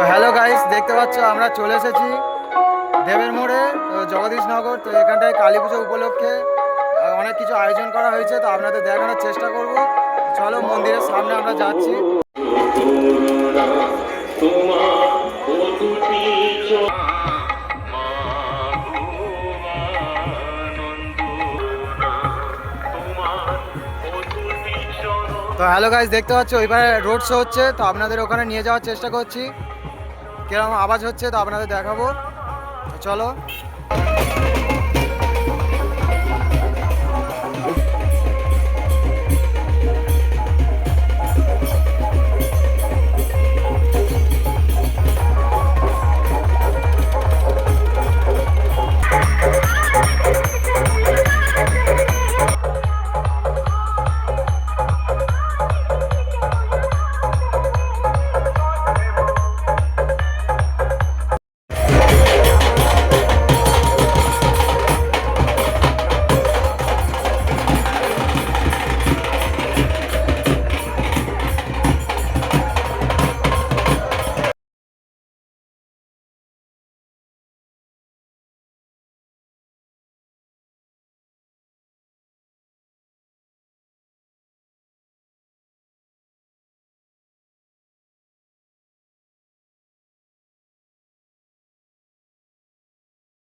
Hello guys, দেখতে পাচ্ছ আমরা চলে এসেছি দেবের মোড়ে, তো জগদীশনগর। তো এখানটায় কালী পুজো উপলক্ষে অনেক কিছু আয়োজন করা হয়েছে, তো আপনাদের দেখানোর চেষ্টা করব। চলো মন্দিরের সামনে আমরা যাচ্ছি। তো হ্যালো গাইস, দেখতে পাচ্ছ ওইবারে রোড শো হচ্ছে, তো আপনাদের ওখানে নিয়ে যাওয়ার চেষ্টা করছি। কিরকম আওয়াজ হচ্ছে তো আপনাদের দেখাবো, তো চলো।